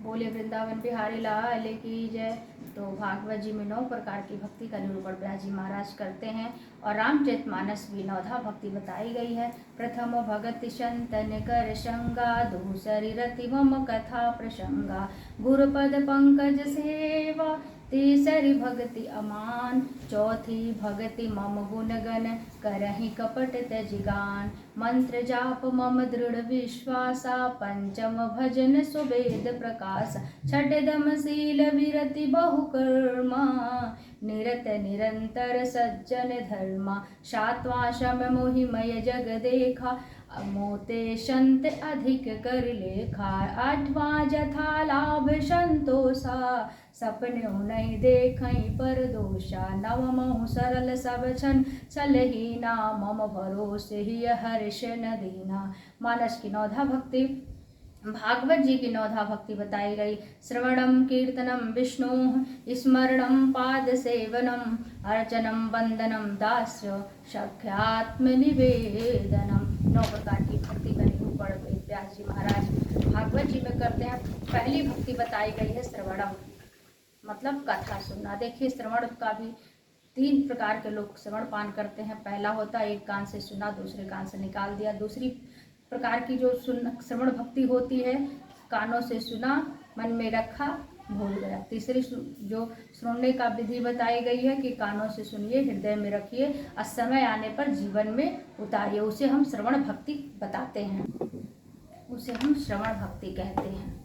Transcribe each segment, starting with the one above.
बोले वृंदावन बिहारी लाल की जय। तो भागवत जी में 9 प्रकार की भक्ति का निरूपण व्यास जी महाराज करते हैं और रामचरितमानस भी 9धा भक्ति बताई गई है। प्रथम भगति संतन कर संगा, दूसरी रति मम कथा प्रसंगा, गुरुपद पंकज सेवा, तीसरी भक्ति अमान, चौथी भक्ति मम गुणगण, करहि कपट त्यज गान, मंत्र जाप मम दृढ़ विश्वासा, पंचम भजन सुवेद प्रकाश, छठदम शील विरति बहुकर्मा, निरत निरंतर सज्जन धर्मा, सातवां शम मोहिमय जग देखा, मोते संत अधिक कर लेखा, आठवां जथा लाभ संतोषा, सपने नहीं देखई पर दोषा, नवमहु सरल सब छन सलहीना, मम भरोसे ही हर्ष न दीना। मानस की 9धा भक्ति। भागवत जी की 9धा भक्ति बताई गई। श्रवणम कीर्तनम विष्णु, स्मरणम पाद सेवनम, अर्चनम वंदनम दास्य, सख्यात्म निवेदनम। 9 प्रकार की भक्ति का निरूपण व्यास जी महाराज भागवत जी में करते हैं। पहली भक्ति बताई गई है श्रवणम, मतलब कथा सुनना। देखिए श्रवण का भी 3 प्रकार के लोग श्रवण पान करते हैं। पहला होता है एक कान से सुना, दूसरे कान से निकाल दिया। दूसरी प्रकार की जो श्रवण भक्ति होती है, कानों से सुना, मन में रखा, भूल गया। तीसरी जो सुनने का विधि बताई गई है कि कानों से सुनिए, हृदय में रखिए और समय आने पर जीवन में उतारिए, उसे हम श्रवण भक्ति बताते हैं, उसे हम श्रवण भक्ति कहते हैं।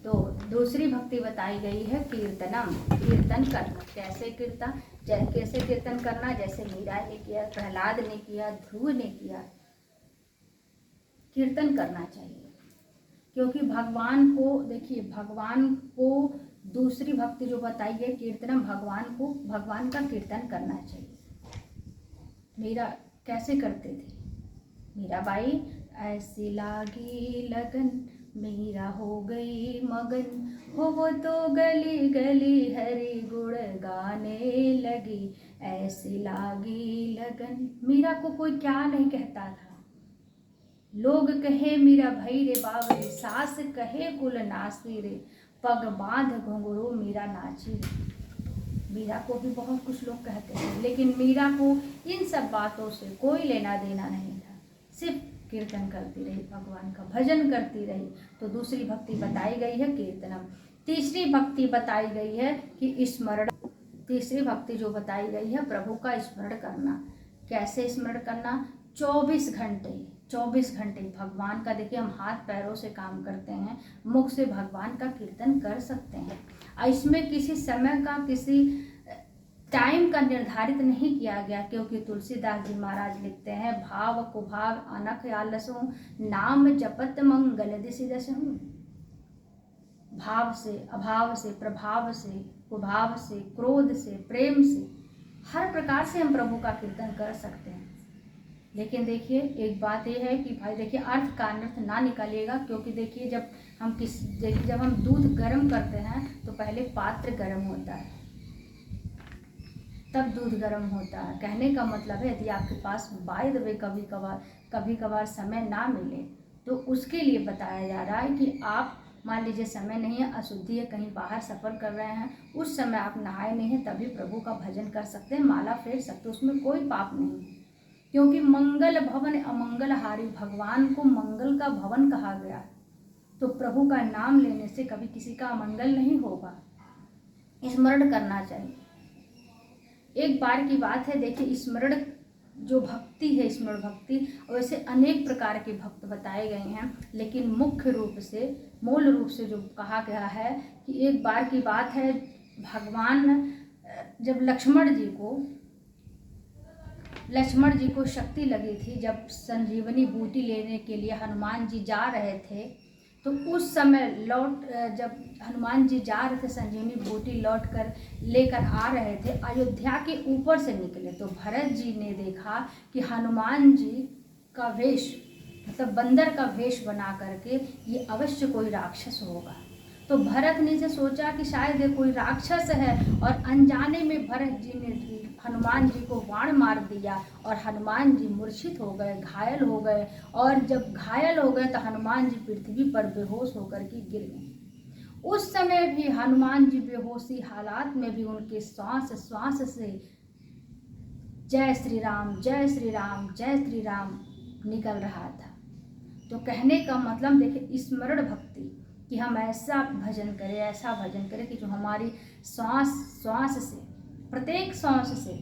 तो दूसरी भक्ति बताई गई है कीर्तनम, कीर्तन करना। कैसे कीर्तन करना, जैसे मीरा ने किया, प्रहलाद ने किया, ध्रुव ने किया। कीर्तन करना चाहिए क्योंकि भगवान को, देखिए भगवान को दूसरी भक्ति जो बताई है कीर्तनम, भगवान का कीर्तन करना चाहिए। मीरा कैसे करते थे? मीराबाई, ऐसी लागी लगन, मीरा हो गई मगन, हो वो तो गली गली हरि गुण गाने लगी, ऐसी लागी लगन। मीरा को कोई क्या नहीं कहता था। लोग कहे मीरा भई रे बावरे, सास कहे कुल नासी रे, पग बांध घुंघरू मीरा नाची रे। मीरा को भी बहुत कुछ लोग कहते हैं, लेकिन मीरा को इन सब बातों से कोई लेना देना नहीं था। सिर्फ कीर्तन करती रही, भगवान का भजन करती रही। तो दूसरी भक्ति बताई गई है कीर्तनम। तीसरी भक्ति बताई गई है कि स्मरण। तीसरी भक्ति जो बताई गई है प्रभु का स्मरण करना। कैसे स्मरण करना? 24 घंटे भगवान का। देखिए हम हाथ पैरों से काम करते हैं, मुख से भगवान का कीर्तन कर सकते हैं। और इसमें किसी समय का, किसी टाइम का निर्धारित नहीं किया गया, क्योंकि तुलसीदास जी महाराज लिखते हैं, भाव कुभाव अनख आलसों, नाम जपत मंगल दिशि दसहूं। भाव से, अभाव से, प्रभाव से, कुभाव से, क्रोध से, प्रेम से, हर प्रकार से हम प्रभु का कीर्तन कर सकते हैं। लेकिन देखिए एक बात यह है कि भाई देखिए अर्थ का अनर्थ ना निकालिएगा, क्योंकि देखिए जब हम दूध गर्म करते हैं तो पहले पात्र गर्म होता है, तब दूध गर्म होता है। कहने का मतलब है यदि आपके पास बाय द वे कभी कभार समय ना मिले तो उसके लिए बताया जा रहा है कि आप मान लीजिए समय नहीं है, अशुद्धि है, कहीं बाहर सफ़र कर रहे हैं, उस समय आप नहाए नहीं हैं, तभी प्रभु का भजन कर सकते हैं, माला फेर सकते, उसमें कोई पाप नहीं। क्योंकि मंगल भवन अमंगल हारी, भगवान को मंगल का भवन कहा गया। तो प्रभु का नाम लेने से कभी किसी का अमंगल नहीं होगा। स्मरण करना चाहिए। एक बार की बात है, देखिए स्मरण जो भक्ति है, स्मरण भक्ति, वैसे अनेक प्रकार के भक्त बताए गए हैं, लेकिन मुख्य रूप से, मूल रूप से जो कहा गया है कि एक बार की बात है, भगवान जब लक्ष्मण जी को शक्ति लगी थी, जब संजीवनी बूटी लेने के लिए हनुमान जी जा रहे थे, तो उस समय जब हनुमान जी जा रहे थे संजीवनी बूटी लौट कर लेकर आ रहे थे, अयोध्या के ऊपर से निकले, तो भरत जी ने देखा कि हनुमान जी का वेश, मतलब बंदर का वेश बना करके ये अवश्य कोई राक्षस होगा। तो भरत ने से सोचा कि शायद ये कोई राक्षस है, और अनजाने में भरत जी ने हनुमान जी को बाण मार दिया और हनुमान जी मूर्छित हो गए, घायल हो गए। और जब घायल हो गए तो हनुमान जी पृथ्वी पर बेहोश होकर के गिर गए। उस समय भी हनुमान जी बेहोशी हालात में भी उनके श्वास श्वास से जय श्री राम जय श्री राम जय श्री राम निकल रहा था। तो कहने का मतलब देखिए स्मरण भक्ति कि हम ऐसा भजन करें कि जो हमारी श्वास श्वास से, प्रत्येक श्वास से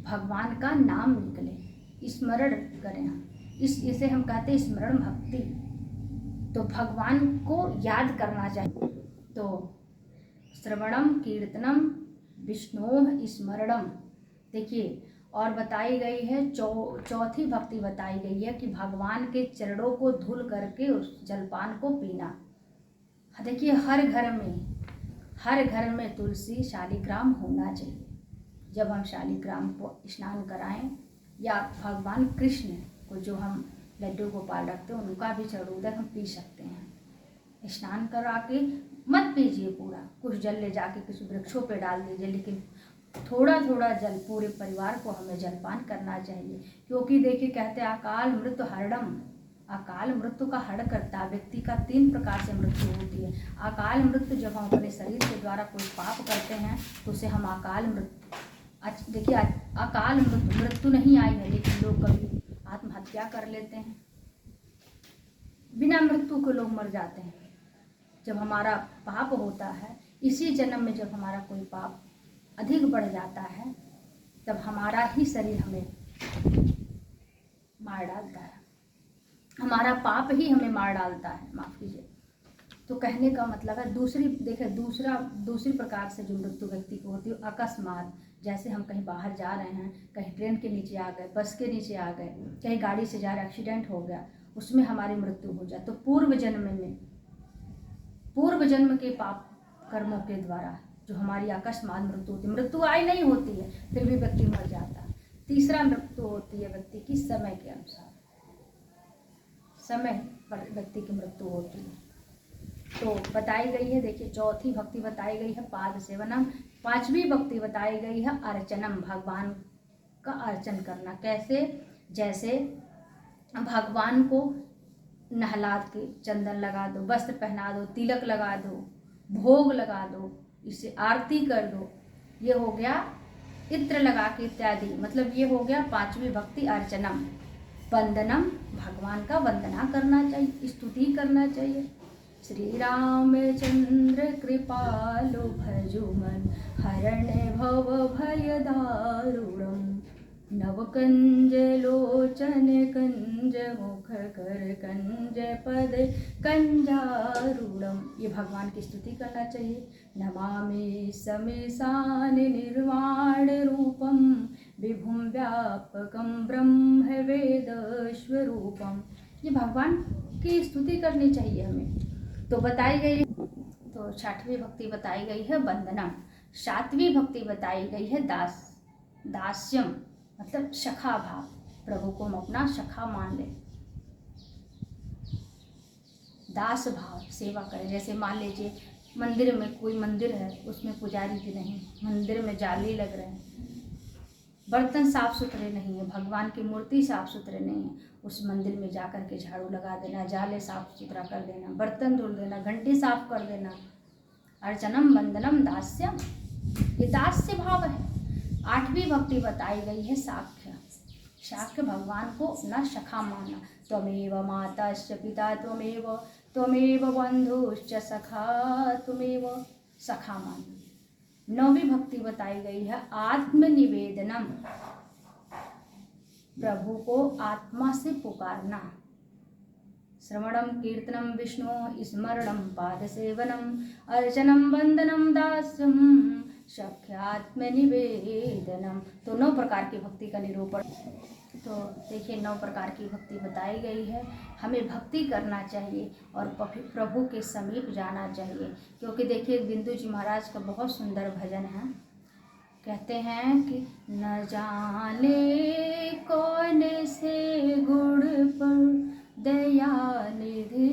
भगवान का नाम निकले, स्मरण करें हम। इसे हम कहते हैं स्मरण भक्ति। तो भगवान को याद करना चाहिए। तो श्रवणम कीर्तनम विष्णोः स्मरणम, देखिए और बताई गई है चौथी भक्ति बताई गई है कि भगवान के चरणों को धुल करके उस जलपान को पीना। देखिए हर घर में तुलसी शालिग्राम होना चाहिए। जब हम शालिग्राम को स्नान कराएं या भगवान कृष्ण को जो हम लड्डू गोपाल रखते हैं उनका भी चरणोदक हम पी सकते हैं। स्नान करा के मत पीजिए पूरा, कुछ जल ले जाके किसी वृक्षों पे डाल दीजिए, लेकिन थोड़ा थोड़ा जल पूरे परिवार को हमें जलपान करना चाहिए। क्योंकि देखिए कहते हैं अकाल मृत्यु हरणम, अकाल मृत्यु का हरण करता व्यक्ति का 3 प्रकार से मृत्यु होती है। अकाल मृत्यु जब हम अपने शरीर के द्वारा कोई पाप करते हैं तो उसे हम अकाल मृत्यु, देखिए अकाल मृत्यु नहीं आई है, लेकिन लोग कभी आत्महत्या कर लेते हैं, बिना मृत्यु के लोग मर जाते हैं। जब हमारा पाप होता है, इसी जन्म में जब हमारा कोई पाप अधिक बढ़ जाता है तब हमारा ही शरीर हमें मार डालता है, हमारा पाप ही हमें मार डालता है, माफ कीजिए। तो कहने का मतलब है दूसरी प्रकार से जो मृत्यु व्यक्ति को होती है अकस्मात, जैसे हम कहीं बाहर जा रहे हैं, कहीं ट्रेन के नीचे आ गए, बस के नीचे आ गए, कहीं गाड़ी से जा रहे एक्सीडेंट हो गया, उसमें हमारी मृत्यु हो जाए तो पूर्व जन्म के पाप कर्मों के द्वारा जो हमारी अकस्मात मृत्यु होती है, मृत्यु आई नहीं होती है फिर भी व्यक्ति मर जाता है। तीसरा मृत्यु होती है व्यक्ति की समय के अनुसार, समय पर व्यक्ति की मृत्यु होती है। तो बताई गई है, देखिए चौथी भक्ति बताई गई है पाद सेवनम, 5वीं भक्ति बताई गई है अर्चनम, भगवान का अर्चन करना। कैसे? जैसे भगवान को नहला के चंदन लगा दो, वस्त्र पहना दो, तिलक लगा दो, भोग लगा दो, इससे आरती कर दो, ये हो गया। इत्र लगा के इत्यादि, मतलब ये हो गया 5वीं भक्ति अर्चनम। वंदनम, भगवान का वंदना करना चाहिए, स्तुति करना चाहिए। श्री रामचंद्र कृपालो भजुमन हरण भव भय दारुणम, नवकंज लोचन कंज मुख कर कंज पद कंजारूढ़म, ये भगवान की स्तुति करना चाहिए। नमामि समीसान निर्वाण रूपम विभुम व्यापकम ब्रह्म वेद स्वरूपम, ये भगवान की स्तुति करनी चाहिए हमें। तो बताई गई, तो 6वीं भक्ति बताई गई है वंदनम। 7वीं भक्ति बताई गई है दास्यम, मतलब सखा भाव, प्रभु को हम अपना सखा मान ले, दास भाव, सेवा करें। जैसे मान लीजिए मंदिर में, कोई मंदिर है उसमें पुजारी जी नहीं, मंदिर में जाली लग रहे हैं, बर्तन साफ सुथरे नहीं है, भगवान की मूर्ति साफ सुथरे नहीं है, उस मंदिर में जाकर के झाड़ू लगा देना, जाले साफ सुथरा कर देना, बर्तन धुल देना, घंटी साफ कर देना। अर्चनम वंदनम दास्यम, ये दास्य भाव है। 8वीं भक्ति बताई गई है साख्य, साख्य भगवान को अपना सखा मानना। त्वमेव माताश्च पिता त्वमेव बंधुश्च सखा, त्वमेव सखा मानना। 9वीं भक्ति बताई गई है आत्मनिवेदनम, प्रभु को आत्मा से पुकारना। श्रवणम कीर्तनम विष्णु स्मरणम पाद सेवनम अर्चनम वंदनम दास्यम सख्यात्म निवेदनम। तो 9 प्रकार की भक्ति का निरूपण। तो देखिए 9 प्रकार की भक्ति बताई गई है। हमें भक्ति करना चाहिए और प्रभु के समीप जाना चाहिए, क्योंकि देखिए बिंदु जी महाराज का बहुत सुंदर भजन है। कहते हैं कि न जाने कौन से गुण पर दया निधि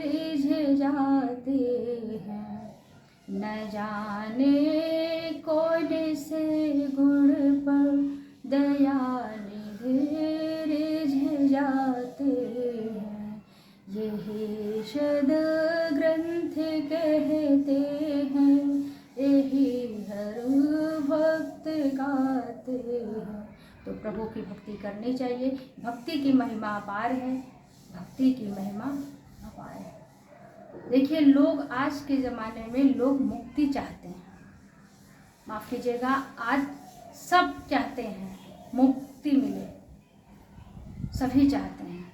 रिझ जाते हैं, न जाने कौन से गुण पर दया निधि रिझ जाते हैं। यही शब्द ग्रंथ कहते तो प्रभु की भक्ति करनी चाहिए। भक्ति की महिमा अपार है, भक्ति की महिमा अपार है। देखिए, लोग आज के ज़माने में लोग मुक्ति चाहते हैं, माफ़ कीजिएगा, आज सब चाहते हैं मुक्ति मिले, सभी चाहते हैं,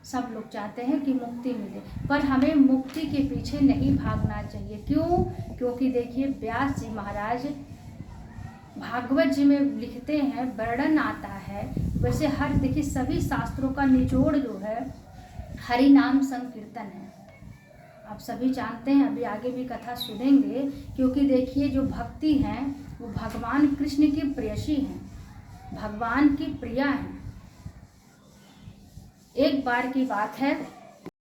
सब लोग चाहते हैं कि मुक्ति मिले, पर हमें मुक्ति के पीछे नहीं भागना चाहिए। क्यों? क्योंकि देखिए, व्यास जी महाराज भागवत जी में लिखते हैं, वर्णन आता है, वैसे हर देखिए सभी शास्त्रों का निचोड़ जो है हरि नाम संकीर्तन है। आप सभी जानते हैं, अभी आगे भी कथा सुनेंगे, क्योंकि देखिए जो भक्ति हैं वो भगवान कृष्ण की प्रेयसी हैं, भगवान की प्रिया हैं। एक बार की बात है,